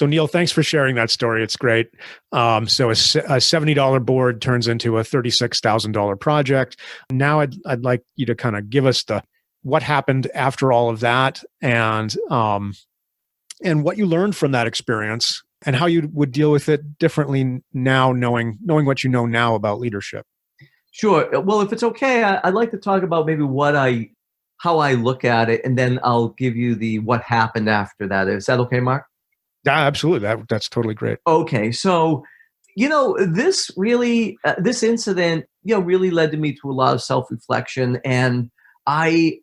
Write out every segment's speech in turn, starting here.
So Neil, thanks for sharing that story. It's great. So a $70 board turns into a $36,000 project. Now I'd like you to kind of give us what happened after all of that, and what you learned from that experience, and how you would deal with it differently now, knowing what you know now about leadership. Sure. Well, if it's okay, I'd like to talk about maybe how I look at it, and then I'll give you what happened after that. Is that okay, Mark? Yeah, absolutely. That's totally great. Okay. So, this incident, really led to me to a lot of self-reflection. And I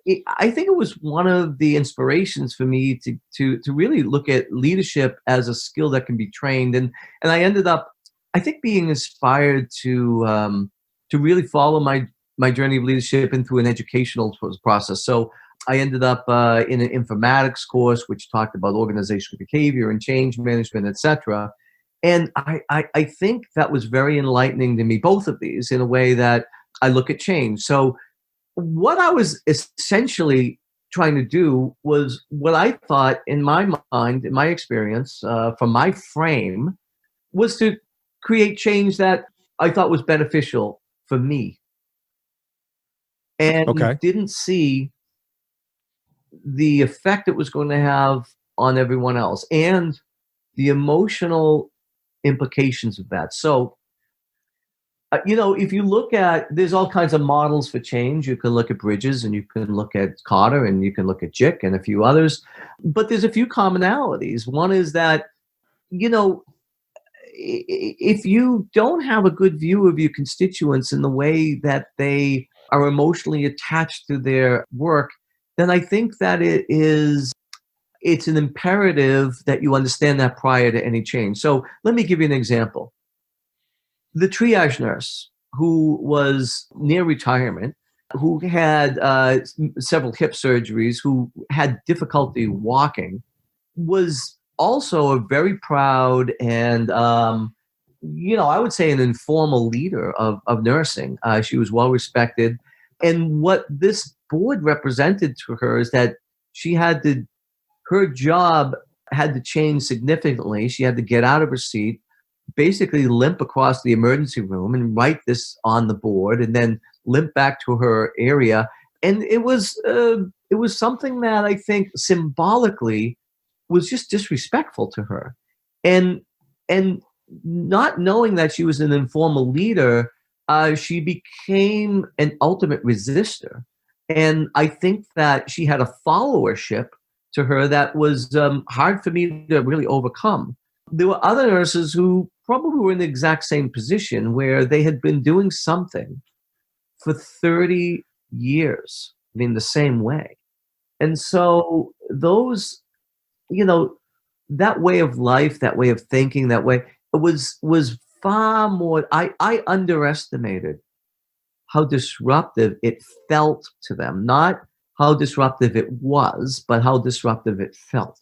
think it was one of the inspirations for me to really look at leadership as a skill that can be trained. And I ended up, I think, being inspired to really follow my journey of leadership into an educational process. So I ended up in an informatics course, which talked about organizational behavior and change management, etc. And I think that was very enlightening to me, both of these, in a way that I look at change. So what I was essentially trying to do was what I thought, in my mind, in my experience, from my frame, was to create change that I thought was beneficial for me. And didn't see the effect it was going to have on everyone else and the emotional implications of that. So, if you look at, there's all kinds of models for change. You can look at Bridges, and you can look at Kotter, and you can look at Jick and a few others. But there's a few commonalities. One is that, if you don't have a good view of your constituents in the way that they are emotionally attached to their work, then I think that it's an imperative that you understand that prior to any change. So let me give you an example. The triage nurse, who was near retirement, who had several hip surgeries, who had difficulty walking, was also a very proud and, I would say, an informal leader of nursing. She was well respected. And what this board represented to her is that her job had to change significantly. She had to get out of her seat, basically limp across the emergency room and write this on the board, and then limp back to her area. And it was something that I think symbolically was just disrespectful to her. And not knowing that she was an informal leader, she became an ultimate resistor. And I think that she had a followership to her that was hard for me to really overcome. There were other nurses who probably were in the exact same position, where they had been doing something for 30 years, the same way. And so those, that way of life, that way of thinking, that way, was far more, I underestimated how disruptive it felt to them. Not how disruptive it was, but how disruptive it felt.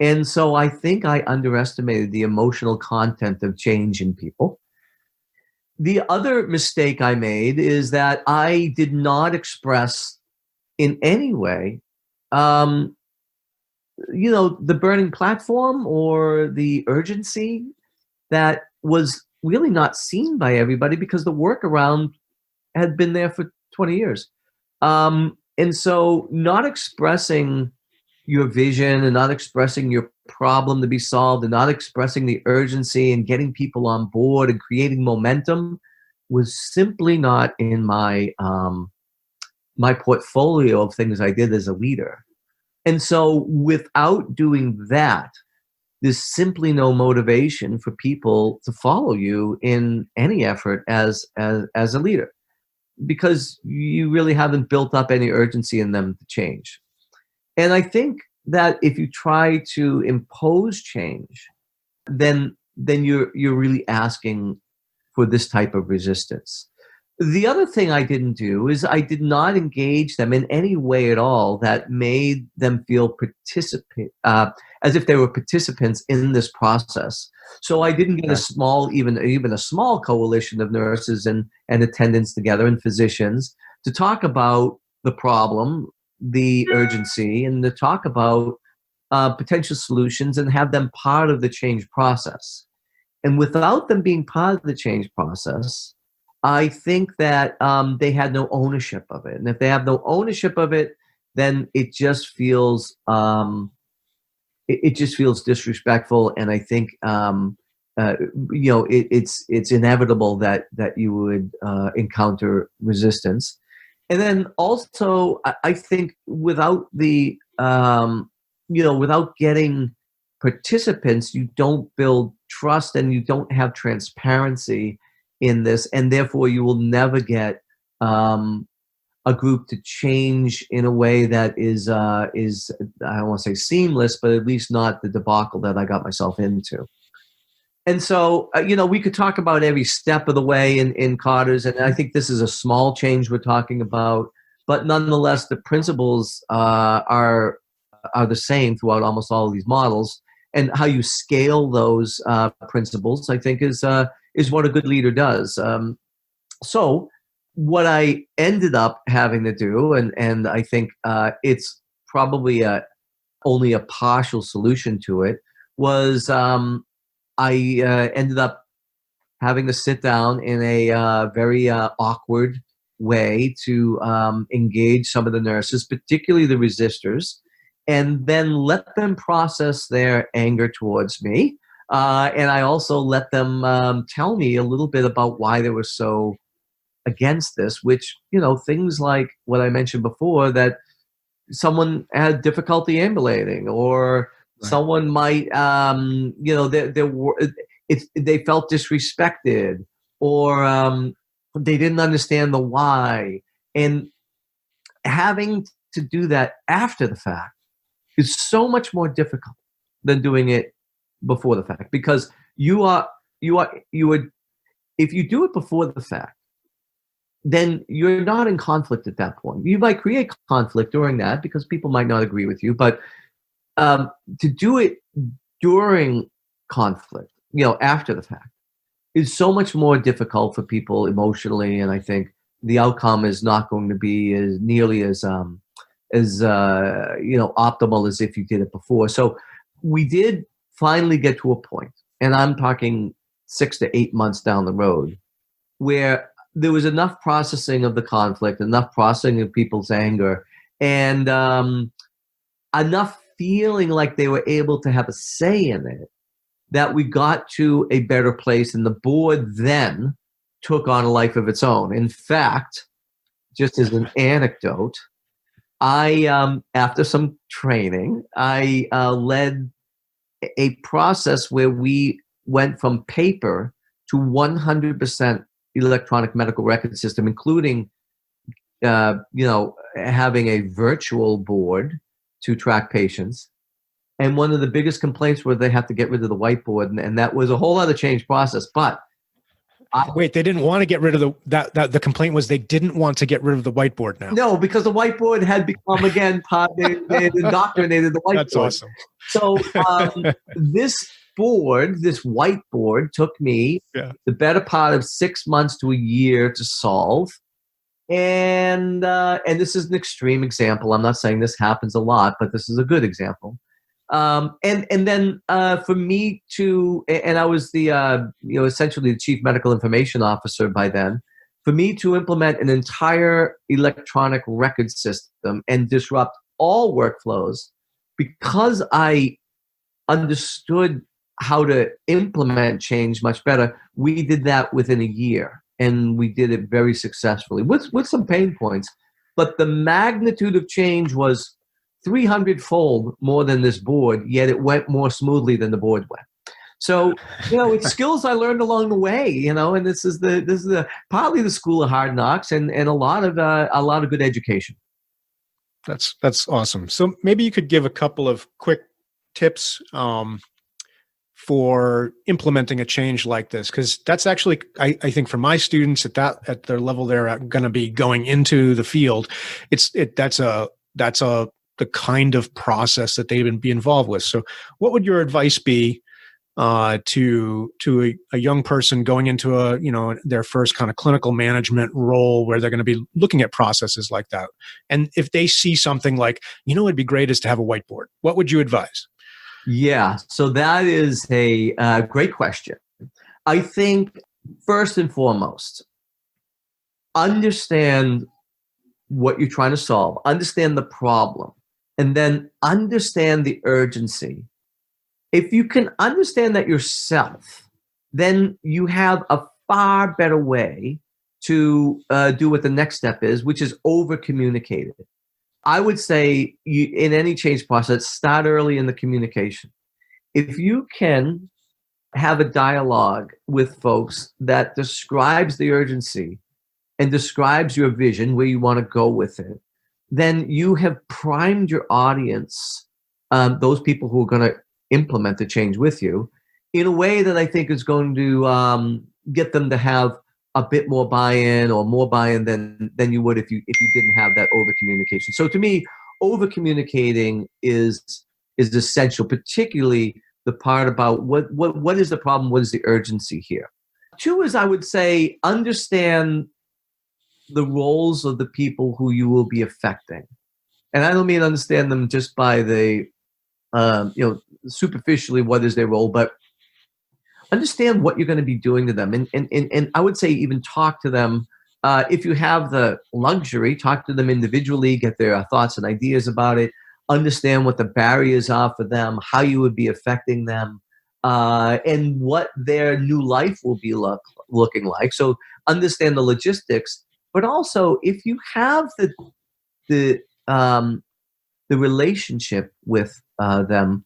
And so I think I underestimated the emotional content of change in people. The other mistake I made is that I did not express in any way, the burning platform or the urgency that was really not seen by everybody, because the workaround had been there for 20 years. And so not expressing your vision, and not expressing your problem to be solved, and not expressing the urgency and getting people on board and creating momentum was simply not in my my portfolio of things I did as a leader. And so without doing that, there's simply no motivation for people to follow you in any effort as a leader, because you really haven't built up any urgency in them to change. And I think that if you try to impose change, then you're really asking for this type of resistance. The other thing I didn't do is I did not engage them in any way at all that made them feel as if they were participants in this process. So I didn't get a small, even a small coalition of nurses and attendants together, and physicians, to talk about the problem, the urgency, and to talk about potential solutions and have them part of the change process. And without them being part of the change process, I think that they had no ownership of it. And if they have no ownership of it, then it just feels it just feels disrespectful. And I think it's inevitable that you would encounter resistance. And then also, I think without the without getting participants, you don't build trust and you don't have transparency in this, and therefore you will never get a group to change in a way that is I don't want to say seamless, but at least not the debacle that I got myself into. And so, we could talk about every step of the way in Carter's, and I think this is a small change we're talking about, but nonetheless, the principles are the same throughout almost all of these models. And how you scale those principles, I think, is what a good leader does. So what I ended up having to do, and I think it's probably only a partial solution to it, was I ended up having to sit down in a very awkward way to engage some of the nurses, particularly the resistors, and then let them process their anger towards me. And I also let them tell me a little bit about why they were so against this, which, things like what I mentioned before, that someone had difficulty ambulating, or right. Someone might, they felt disrespected, or they didn't understand the why. And having to do that after the fact is so much more difficult than doing it before the fact, because you would, if you do it before the fact, then you're not in conflict at that point. You might create conflict during that because people might not agree with you, but to do it during conflict, after the fact, is so much more difficult for people emotionally, and I think the outcome is not going to be as nearly as optimal as if you did it before. So we did finally get to a point, and I'm talking 6 to 8 months down the road, where there was enough processing of the conflict, enough processing of people's anger, and enough feeling like they were able to have a say in it, that we got to a better place, and the board then took on a life of its own. In fact, just as an anecdote, I, after some training, I led a process where we went from paper to 100% electronic medical record system, including, having a virtual board to track patients. And one of the biggest complaints was they have to get rid of the whiteboard, and that was a whole other change process. But wait, they didn't want to get rid of the complaint was they didn't want to get rid of the whiteboard now. No, because the whiteboard had become, again, they indoctrinated the whiteboard. That's awesome. So this whiteboard took me the better part of 6 months to a year to solve. And this is an extreme example. I'm not saying this happens a lot, but this is a good example. And then for me to, and I was the essentially the chief medical information officer by then, for me to implement an entire electronic record system and disrupt all workflows, because I understood how to implement change much better, we did that within a year, and we did it very successfully with some pain points. But the magnitude of change was 300-fold more than this board, yet it went more smoothly than the board went. So, it's skills I learned along the way, and this is the partly the school of hard knocks, and a lot of good education. That's awesome. So maybe you could give a couple of quick tips for implementing a change like this, because that's actually, I think, for my students at their level, they're going to be going into the field. That's the kind of process that they would be involved with. So what would your advice be to a young person going into their first kind of clinical management role where they're going to be looking at processes like that? And if they see something like, it'd be great is to have a whiteboard, what would you advise? Yeah, so that is a great question. I think first and foremost, understand what you're trying to solve, understand the problem, and then understand the urgency. If you can understand that yourself, then you have a far better way to do what the next step is, which is over communicate it. I would say in any change process, start early in the communication. If you can have a dialogue with folks that describes the urgency and describes your vision, where you want to go with it, then you have primed your audience, those people who are going to implement the change with you, in a way that I think is going to get them to have a bit more buy-in or more buy-in than you would if you didn't have that over communication. So to me, over communicating is essential, particularly the part about what is the problem, what is the urgency here. Two is, I would say, understand the roles of the people who you will be affecting. And I don't mean understand them just by the superficially what is their role, but understand what you're going to be doing to them. And I would say even talk to them. If you have the luxury, talk to them individually, get their thoughts and ideas about it, understand what the barriers are for them, how you would be affecting them, and what their new life will be looking like. So understand the logistics, but also if you have the relationship with them,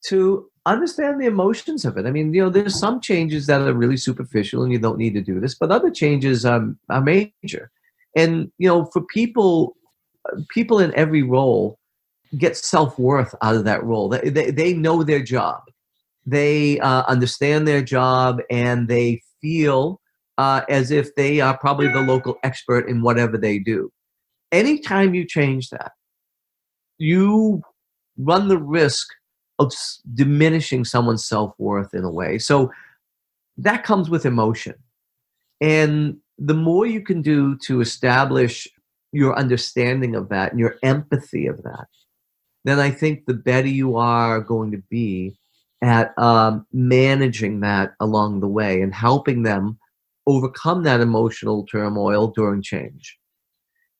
to understand the emotions of it. I mean, there's some changes that are really superficial and you don't need to do this, but other changes are major. And, for people in every role get self-worth out of that role. They know their job. They understand their job, and they feel as if they are probably the local expert in whatever they do. Anytime you change that, you run the risk of diminishing someone's self-worth in a way. So that comes with emotion. And the more you can do to establish your understanding of that and your empathy of that, then I think the better you are going to be at managing that along the way and helping them overcome that emotional turmoil during change.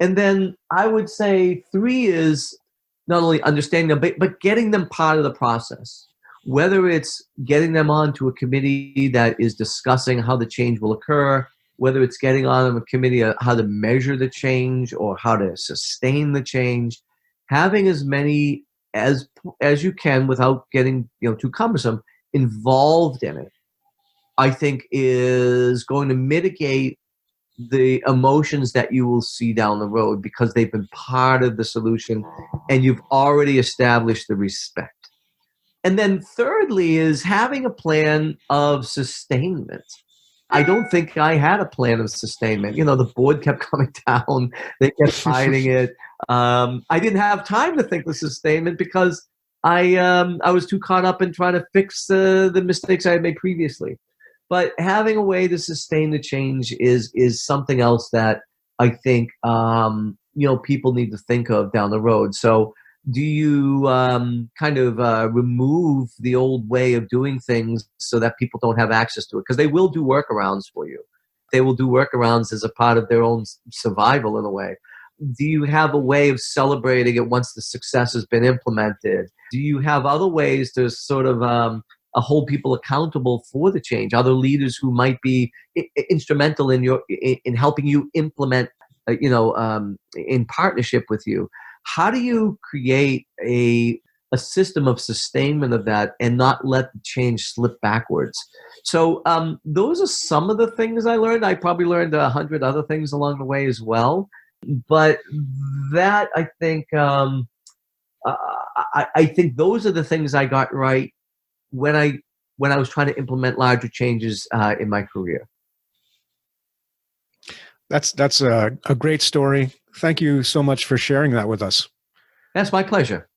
And then I would say 3 is not only understanding them, but getting them part of the process. Whether it's getting them onto a committee that is discussing how the change will occur, whether it's getting on a committee how to measure the change or how to sustain the change, having as many as you can without getting too cumbersome involved in it, I think is going to mitigate the emotions that you will see down the road, because they've been part of the solution and you've already established the respect. And then thirdly is having a plan of sustainment. I don't think I had a plan of sustainment. The board kept coming down. They kept fighting it. I didn't have time to think of sustainment because I was too caught up in trying to fix the mistakes I had made previously. But having a way to sustain the change is something else that I think people need to think of down the road. So do you kind of remove the old way of doing things so that people don't have access to it? Because they will do workarounds for you. They will do workarounds as a part of their own survival in a way. Do you have a way of celebrating it once the success has been implemented? Do you have other ways to sort of hold people accountable for the change? Other leaders who might be instrumental in helping you implement, in partnership with you. How do you create a system of sustainment of that and not let the change slip backwards? So those are some of the things I learned. I probably learned 100 other things along the way as well. But that, I think, I think those are the things I got right when I was trying to implement larger changes in my career. That's a great story. Thank you so much for sharing that with us. That's my pleasure.